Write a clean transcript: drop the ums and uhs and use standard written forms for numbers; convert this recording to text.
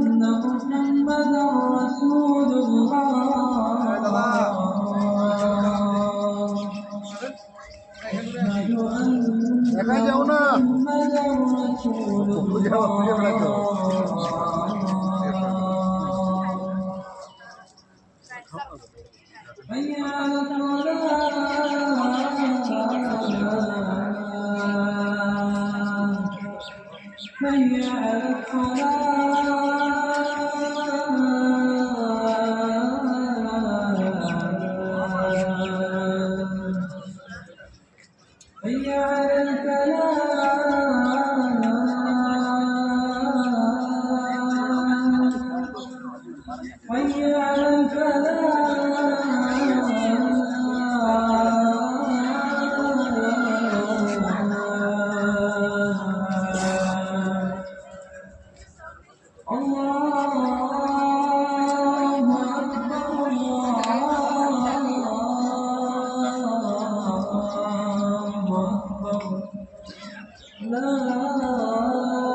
محمدا رسول الله أشهد أن محمدا رسول حي على الصلاة حي على الصلاة حي على الفلاح حي على الفلاح الله أكبر الله أكبر لا